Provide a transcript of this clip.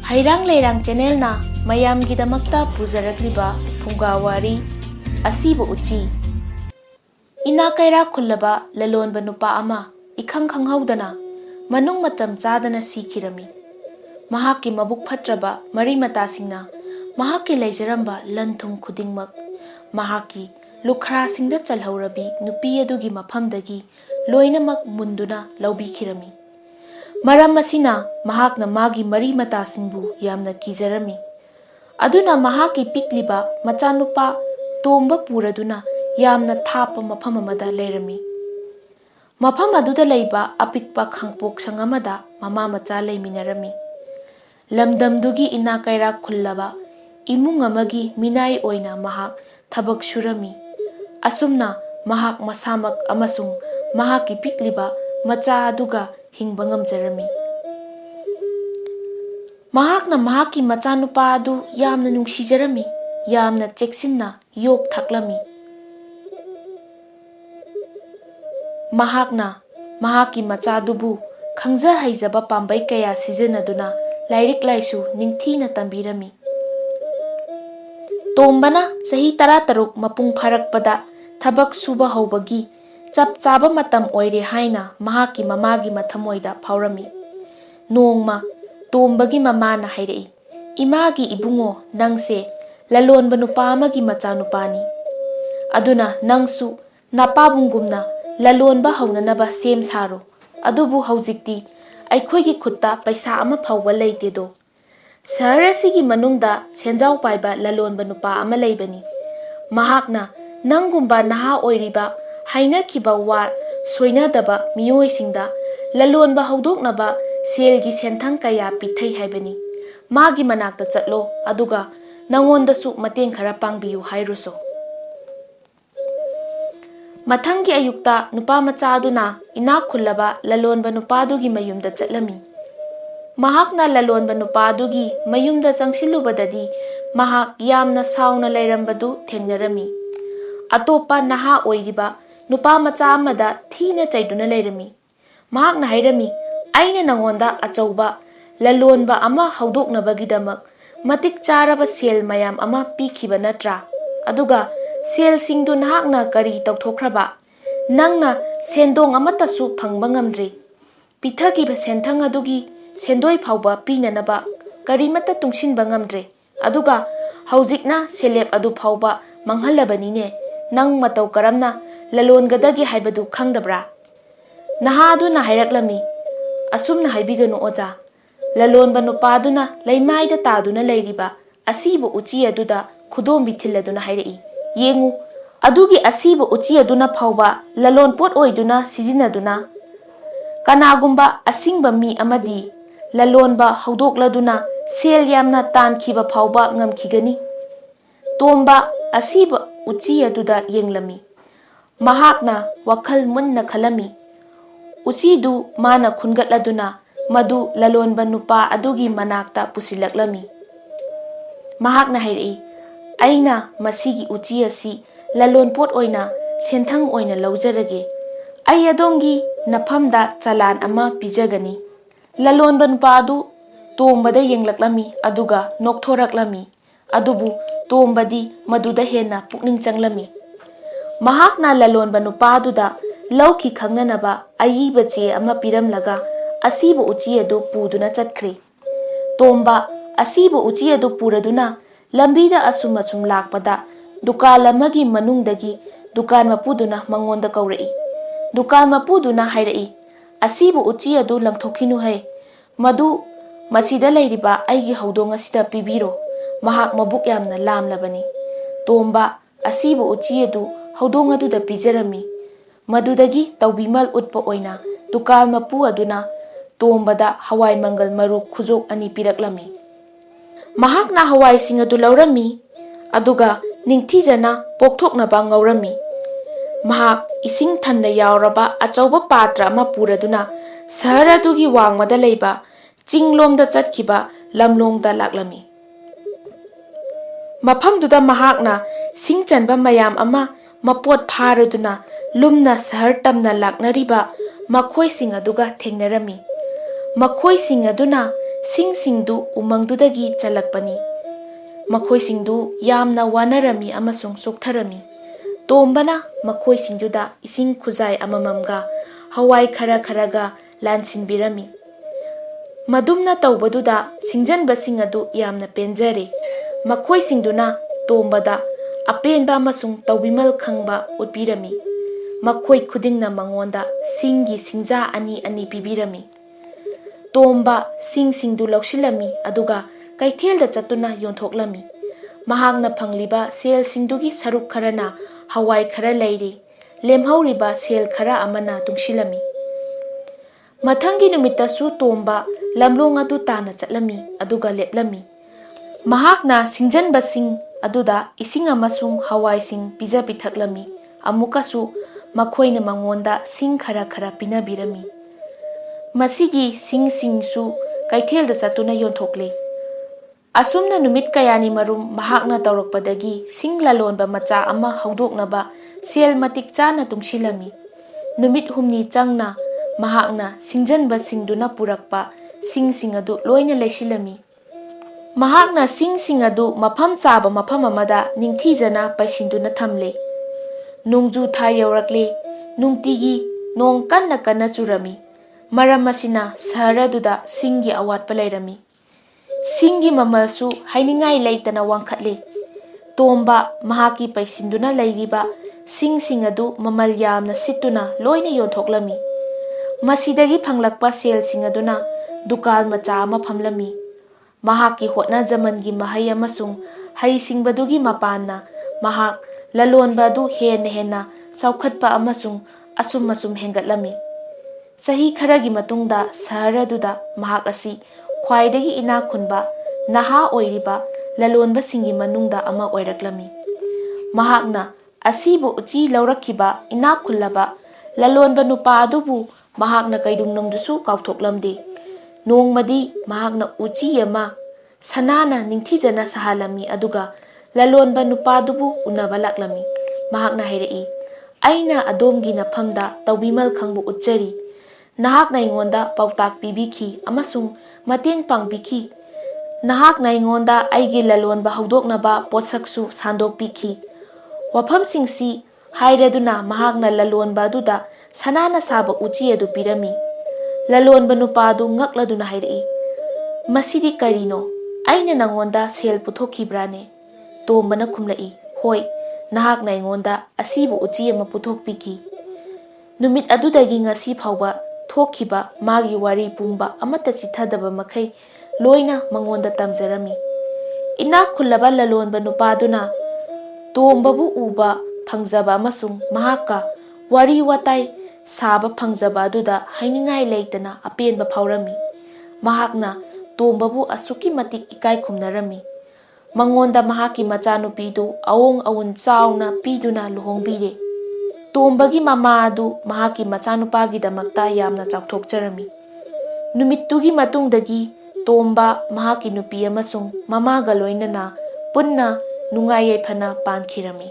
Heirang Leirang channel na mayam gidamakta pujarakliba Phungga Wari Asiba Uchi Ina kaira kullaba lalonba nupa ama ikhang khanghaudana manung matam chadana sikhirami mahaki mabuk phatraba mari matasingna mahaki leijaramba lanthum khudingmak mahaki lukhra singda chalhaurabi nupi adugi mafamdagi loinamak munduna laubikhirami maram asina mahakna magi mari matasingbu yamna kijarami aduna mahaki pikliba machanupa tomba puraduna yamna thapa mafam amada leirami mafam aduda leiba apikpa khangpok sangamada mama macha leiminarami lamdamdugi ina kaira khullaba imung amagi minai oina mahak thabak surami asumna mahak masamak amasung mahaki pikliba macha aduga hingba ngamjarami mahakna mahaki machanupa adu yamna nungsijarami yamna cheksinna yok thaklami mahakna mahaki machadubu khangja haijaba pambai kaya sijanaduna lairik laisu ningthina tambirami tombana sahi 13 mapung pharakpada thabak suba hobagi chap chaba matam oire haina mahaki mamagi mathamoida phaurami nongma tombagi mamana hairei imagi ibungo nangse lalonba nupa amagi macha nupani aduna nangsu napabungumna lalonba haunanaba sem saro adubu haujikti aikhoigi khutta paisa ama phawba leitedo sarasigi manungda senjau paiba lalonba nupa ama leibani mahakna nangumba naha oiriba haina kiba wa soinadaba miyoisingda lalonba haudoknaba selgi senthang kaya pithai haibani magi manakta chatlo aduga nangondasu mateng khara pangbiyu hairuso mathangi ayukta nupa macha aduna ina khullaba lalonba nupa dugi mayumda chatlami mahakna lalonba nupa dugi mayumda changsilubadadi mahak yamna sauna leirambadu thengnarami atopa naha oiriba nupa macha amada thina chaiduna leirami mahakna hairami aina nangonda achauba lalonba ama haudoknabagidamak matik charaba sel mayam ama pikhiba natra aduga sel singdu nahakna kari tawthokhraba nangna sendong amatasu phangba ngamdre pithagiba senthang adugi sendoi phawba pinanaba karimata tungsinba ngamdre aduga haujikna selep adu phawba manghallabanine nang matau karamna lalongadagi haibadu khangdabra naha aduna hairaklami asumna haibiganu oja lalonba nupaduna leimaida taduna leiriba asiba uchi aduda khudombi thilladuna hairei yengu adugi asiba uchi aduna phawba lalon pot oiduna sijinaduna kanagumba asingba mi amadi lalonba haudokladuna sel yamna tankhiba phawba ngamkhigani tomba asiba uchi aduda yenglami mahakna wakhal munna khalami usidu mana khungatladuna madu lalonba nupa adugi manakta pusilaklami mahakna hairei aina masigi uchi asi lalon pot oina senthang oina laujarage ai adongi nafamda chalan ama pijagani lalonba nupa adu tombada yenglaklami aduga nokthoraklami adubu tombadi maduda hena pukning changlami mahakna lalonba nupa aduda lauki khangnanaba ayiba che ama piramlaga asiba uchi adu puduna chatkre tomba asiba uchi adu puraduna lambida asum lakpada dukan amagi manungdagi dukan mapuduna mangonda kaurei dukan mapuduna hairei asiba uchi adu langthokinu hai madu masida leiriba aigi haudong asida pibiro mahak mabuk yamna lamlabani tomba asiba uchi adu haudong aduda pijarami madudagi taubimal utpa oina dukan mapu aduna tombada hawai mangal maru khujok ani piraklami mahakna hawai sing adu laurami aduga ningthijana pokthoknaba ngaurami mahak ising thanna yauraba achauba patra ama puraduna sahar adugi wangmada leiba chinglomda chatkhiba lamlongda laklami mafamduda mahakna singchanba mayam ama mapot pharaduna lumna sahar tamna laknariba makhoi sing aduga thengnarami makhoi sing aduna ꯁꯤꯡꯁꯤꯡꯗꯨ ꯎꯃꯪꯗꯨꯗꯒꯤ ꯆꯜꯂꯛꯄꯅꯤ꯫ ꯃꯈꯣꯏꯁꯤꯡꯗꯨ ꯌꯥꯝꯅ ꯋꯥꯅꯔꯝꯃꯤ ꯑꯃꯁꯨꯡ ꯆꯣꯛꯊꯔꯝꯃꯤ꯫ ꯇꯣꯝꯕꯅ ꯃꯈꯣꯏꯁꯤꯡꯗꯨꯗ ꯏꯁꯤꯡ ꯈꯨꯖꯥꯏ ꯑꯃꯃꯝꯒ ꯍꯋꯥꯏ ꯈꯔ ꯈꯔꯒ ꯂꯥꯟꯁꯤꯟꯕꯤꯔꯝꯃꯤ꯫ ꯃꯗꯨꯝꯅ ꯇꯧꯕꯗꯨꯗ ꯁꯤꯡꯖꯟꯕꯁꯤꯡ ꯑꯗꯨ ꯌꯥꯝꯅ ꯄꯦꯟꯖꯔꯦ꯫ ꯃꯈꯣꯏꯁꯤꯡꯗꯨꯅ ꯇꯣꯝꯕꯗ ꯑꯄꯦꯟꯕ ꯑꯃꯁꯨꯡ ꯇꯧꯕꯤꯃꯜ ꯈꯪꯕ ꯎꯠꯄꯤꯔꯝꯃꯤ꯫ ꯃꯈꯣꯏ ꯈꯨꯗꯤꯡꯅ ꯃꯉꯣꯟꯗ ꯁꯤꯡꯒꯤ ꯁꯤꯡꯖꯥ ꯑꯅꯤ ꯑꯅꯤ ꯄꯤꯕꯤꯔꯝꯃꯤ꯫ ꯇꯣꯝꯕ ꯁꯤꯡꯁꯤꯡꯗꯨ ꯂꯧꯁꯤꯜꯂꯝꯃꯤ ꯑꯗꯨꯒ ꯀꯩꯊꯦꯜꯗ ꯆꯠꯇꯨꯅ ꯌꯣꯟꯊꯣꯛꯂꯝꯃꯤ꯫ ꯃꯍꯥꯛꯅ ꯐꯪꯂꯤꯕ ꯁꯦꯜꯁꯤꯡꯗꯨꯒꯤ ꯁꯔꯨꯛ ꯈꯔꯅ ꯍꯋꯥꯏ ꯈꯔ ꯂꯩꯔꯦ, ꯂꯦꯝꯍꯧꯔꯤꯕ ꯁꯦꯜ ꯈꯔ ꯑꯃꯅ ꯇꯨꯡꯁꯤꯜꯂꯝꯃꯤ꯫ ꯃꯊꯪꯒꯤ ꯅꯨꯃꯤꯠꯇꯁꯨ ꯇꯣꯝꯕ ꯂꯝꯂꯣꯡ ꯑꯗꯨ ꯇꯥꯟꯅ ꯆꯠꯂꯝꯃꯤ ꯑꯗꯨꯒ ꯂꯦꯞꯂꯝꯃꯤ꯫ ꯃꯍꯥꯛꯅ ꯁꯤꯡꯖꯟꯕꯁꯤꯡ ꯑꯗꯨꯗ ꯏꯁꯤꯡ ꯑꯃꯁꯨꯡ ꯍꯋꯥꯏꯁꯤꯡ ꯄꯤꯖ ꯄꯤꯊꯛꯂꯝꯃꯤ꯫ ꯑꯃꯨꯛꯀꯁꯨ ꯃꯈꯣꯏꯅ ꯃꯉꯣꯟꯗ ꯁꯤꯡ ꯈꯔ ꯈꯔ ꯄꯤꯅꯕꯤꯔꯝꯃꯤ꯫ ꯃꯁꯤꯒꯤ ꯁꯤꯡꯁꯤꯡꯁꯨ ꯀꯩꯊꯦꯜꯗ ꯆꯠꯇꯨꯅ ꯌꯣꯟꯊꯣꯛꯂꯦ꯫ ꯑꯁꯨꯝꯅ ꯅꯨꯃꯤꯠ ꯀꯌꯥꯅꯤ ꯃꯔꯨꯝ ꯃꯍꯥꯛꯅ ꯇꯧꯔꯛꯄꯗꯒꯤ ꯁꯤꯡ ꯂꯂꯣꯟꯕ ꯃꯆꯥ ꯑꯃ ꯍꯧꯗꯣꯛꯅꯕ ꯁꯦꯜ ꯃꯇꯤꯛ ꯆꯥꯅ ꯇꯨꯡꯁꯤꯜꯂꯝꯃꯤ꯫ ꯅꯨꯃꯤꯠ ꯍꯨꯝꯅꯤ ꯆꯪꯅ ꯃꯍꯥꯛꯅ ꯁꯤꯡꯖꯟꯕꯁꯤꯡꯗꯨꯅ ꯄꯨꯔꯛꯄ ꯁꯤꯡꯁꯤꯡ ꯑꯗꯨ ꯂꯣꯏꯅ ꯂꯩꯁꯤꯜꯂꯝꯃꯤ꯫ ꯃꯍꯥꯛꯅ ꯁꯤꯡꯁꯤꯡ ꯑꯗꯨ ꯃꯐꯝ ꯆꯥꯕ ꯃꯐꯝ ꯑꯃꯗ ꯅꯤꯡꯊꯤꯖꯅ ꯄꯩꯁꯤꯟꯗꯨꯅ ꯊꯝꯂꯦ꯫ ꯅꯣꯡꯖꯨ ꯊꯥ ꯌꯧꯔꯛꯂꯦ꯫ ꯅꯨꯡꯇꯤꯒꯤ ꯅꯣꯡ ꯀꯟꯅ ꯀꯟꯅ ꯆꯨꯔꯝꯃꯤ꯫ ꯃꯔꯝ ꯑꯁꯤꯅ ꯁꯍꯔ ꯑꯗꯨꯗ ꯁꯤꯡꯒꯤ ꯑꯋꯥꯠꯄ ꯂꯩꯔꯝꯃꯤ꯫ ꯁꯤꯡꯒꯤ ꯃꯃꯜꯁꯨ ꯍꯥꯏꯅꯤꯡꯉꯥꯏ ꯂꯩꯇꯅ ꯋꯥꯡꯈꯠꯂꯦ꯫ ꯇꯣꯝꯕ ꯃꯍꯥꯛꯀꯤ ꯄꯩꯁꯤꯟꯗꯨꯅ ꯂꯩꯔꯤꯕ ꯁꯤꯡꯁꯤꯡ ꯑꯗꯨ ꯃꯃꯜ ꯌꯥꯝꯅ ꯁꯤꯠꯇꯨꯅ ꯂꯣꯏꯅ ꯌꯣꯟꯊꯣꯛꯂꯝꯃꯤ꯫ ꯃꯁꯤꯗꯒꯤ ꯐꯪꯂꯛꯄ ꯁꯦꯜꯁꯤꯡ ꯑꯗꯨꯅ ꯗꯨꯀꯥꯟ ꯃꯆꯥ ꯑꯃ ꯐꯝꯂꯝꯃꯤ꯫ ꯃꯍꯥꯛꯀꯤ ꯍꯣꯠꯅꯖꯃꯟꯒꯤ ꯃꯍꯩ ꯑꯃꯁꯨꯡ ꯍꯩꯁꯤꯡꯕꯗꯨꯒꯤ ꯃꯄꯥꯟꯅ ꯃꯍꯥꯛ ꯂꯂꯣꯟꯕ ꯑꯗꯨ ꯍꯦꯟꯅ ꯍꯦꯟꯅ ꯆꯥꯎꯈꯠꯄ ꯑꯃꯁꯨꯡ ꯑꯁꯨꯝ ꯑꯁꯨꯝ ꯍꯦꯟꯒꯠꯂꯝꯃꯤ꯫ ꯆꯍꯤ ꯈꯔꯒꯤ ꯃꯇꯨꯡꯗ ꯁꯍꯔ ꯑꯗꯨꯗ ꯃꯍꯥꯛ ꯑꯁꯤ ꯈ꯭ꯋꯥꯏꯗꯒꯤ ꯏꯅꯥꯛ ꯈꯨꯟꯕ ꯅꯍꯥ ꯑꯣꯏꯔꯤꯕ ꯂꯂꯣꯟꯕꯁꯤꯡꯒꯤ ꯃꯅꯨꯡꯗ ꯑꯃ ꯑꯣꯏꯔꯛꯂꯝꯃꯤ꯫ ꯃꯍꯥꯛꯅ ꯑꯁꯤꯕ ꯎꯆꯤ ꯂꯧꯔꯛꯈꯤꯕ ꯏꯅꯥꯛ ꯈꯨꯜꯂꯕ ꯂꯂꯣꯟꯕ ꯅꯨꯄꯥ ꯑꯗꯨꯕꯨ ꯃꯍꯥꯛꯅ ꯀꯩꯗꯧꯅꯨꯡꯗꯁꯨ ꯀꯥꯎꯊꯣꯛꯂꯝꯗꯦ꯫ ꯅꯣꯡꯃꯗꯤ ꯃꯍꯥꯛꯅ ꯎꯆꯤ ꯑꯃ ꯁꯅꯥꯅ ꯅꯤꯡꯊꯤꯖꯅ ꯁꯥꯍꯜꯂꯝꯃꯤ ꯑꯗꯨꯒ ꯂꯂꯣꯟꯕ ꯅꯨꯄꯥꯗꯨꯕꯨ ꯎꯅꯕ ꯂꯥꯛꯂꯝꯃꯤ꯫ ꯃꯍꯥꯛꯅ ꯍꯥꯏꯔꯛꯏ, "ꯑꯩꯅ ꯑꯗꯣꯝꯒꯤ ꯅꯐꯝꯗ ꯇꯧꯕꯤꯃꯜ ꯈꯪꯕ ꯎꯠꯆꯔꯤ꯫ ꯅꯍꯥꯛꯅ ꯑꯩꯉꯣꯟꯗ ꯄꯥꯎꯇꯥꯛ ꯄꯤꯕꯤꯈꯤ ꯑꯃꯁꯨꯡ ꯃꯇꯦꯡ ꯄꯥꯡꯕꯤꯈꯤ꯫ ꯅꯍꯥꯛꯅ ꯑꯩꯉꯣꯟꯗ ꯑꯩꯒꯤ ꯂꯂꯣꯟꯕ ꯍꯧꯗꯣꯛꯅꯕ ꯄꯣꯠꯁꯛꯁꯨ ꯁꯥꯟꯗꯣꯛꯄꯤꯈꯤ"꯫ ꯋꯥꯐꯝꯁꯤꯡꯁꯤ ꯍꯥꯏꯔꯗꯨꯅ ꯃꯍꯥꯛꯅ ꯂꯂꯣꯟꯕ ꯑꯗꯨꯗ ꯁꯅꯥꯅ ꯁꯥꯕ ꯎꯆꯤ ꯑꯗꯨ ꯄꯤꯔꯝꯃꯤ꯫ ꯂꯂꯣꯟꯕ ꯅꯨꯄꯥ ꯑꯗꯨ ꯉꯛꯂꯗꯨꯅ ꯍꯥꯏꯔꯛꯏ, "ꯃꯁꯤꯗꯤ ꯀꯔꯤꯅꯣ? ꯑꯩꯅ ꯅꯉꯣꯟꯗ ꯁꯦꯜ ꯄꯨꯊꯣꯛꯈꯤꯕ꯭ꯔꯥꯅꯦ?" ꯇꯣꯝꯕꯅ ꯈꯨꯝꯂꯛꯏ, "ꯍꯣꯏ, ꯅꯍꯥꯛꯅ ꯑꯩꯉꯣꯟꯗ ꯑꯁꯤꯕ ꯎꯆꯤ ꯑꯃ ꯄꯨꯊꯣꯛꯄꯤꯈꯤ"꯫ ꯅꯨꯃꯤꯠ ꯑꯗꯨꯗꯒꯤ ꯉꯁꯤ ꯐꯥꯎꯕ ꯊꯣꯛꯈꯤꯕ ꯃꯥꯒꯤ ꯋꯥꯔꯤ ꯄꯨꯝꯕ ꯑꯃꯠꯇ ꯆꯤꯠꯊꯗꯕ ꯃꯈꯩ ꯂꯣꯏꯅ ꯃꯉꯣꯟꯗ ꯇꯝꯖꯔꯝꯃꯤ꯫ ꯏꯅꯥꯛ ꯈꯨꯜꯂꯕ ꯂꯂꯣꯟꯕ ꯅꯨꯄꯥꯗꯨꯅ ꯇꯣꯝꯕꯕꯨ ꯎꯕ ꯐꯪꯖꯕ ꯑꯃꯁꯨꯡ ꯃꯍꯥꯛꯀ ꯋꯥꯔꯤ ꯋꯥꯇꯥꯏ ꯁꯥꯕ ꯐꯪꯖꯕ ꯑꯗꯨꯗ ꯍꯥꯏꯅꯤꯡꯉꯥꯏ ꯂꯩꯇꯅ ꯑꯄꯦꯟꯕ ꯐꯥꯎꯔꯝꯃꯤ꯫ ꯃꯍꯥꯛꯅ ꯇꯣꯝꯕꯕꯨ ꯑꯁꯨꯛꯀꯤ ꯃꯇꯤꯛ ꯏꯀꯥꯏ ꯈꯨꯝꯅꯔꯝꯃꯤ꯫ ꯃꯉꯣꯟꯗ ꯃꯍꯥꯛꯀꯤ ꯃꯆꯥꯅꯨꯄꯤꯗꯨ ꯑꯑꯣꯡ ꯑꯑꯣꯟ ꯆꯥꯎꯅ ꯄꯤꯗꯨꯅ ꯂꯨꯍꯣꯡꯕꯤꯔꯦ꯫ ꯇꯣꯝꯕꯒꯤ ꯃꯃꯥ ꯑꯗꯨ ꯃꯍꯥꯛꯀꯤ ꯃꯆꯥꯅꯨꯄꯥꯒꯤꯗꯃꯛꯇ ꯌꯥꯝꯅ ꯆꯥꯎꯊꯣꯛꯆꯔꯝꯃꯤ꯫ ꯅꯨꯃꯤꯠꯇꯨꯒꯤ ꯃꯇꯨꯡꯗꯒꯤ ꯇꯣꯝꯕ ꯃꯍꯥꯛꯀꯤ ꯅꯨꯄꯤ ꯑꯃꯁꯨꯡ ꯃꯃꯥꯒ ꯂꯣꯏꯅꯅ ꯄꯨꯟꯅ ꯅꯨꯡꯉꯥꯏ ꯌꯥꯏꯐꯅ ꯄꯥꯟꯈꯤꯔꯝꯃꯤ꯫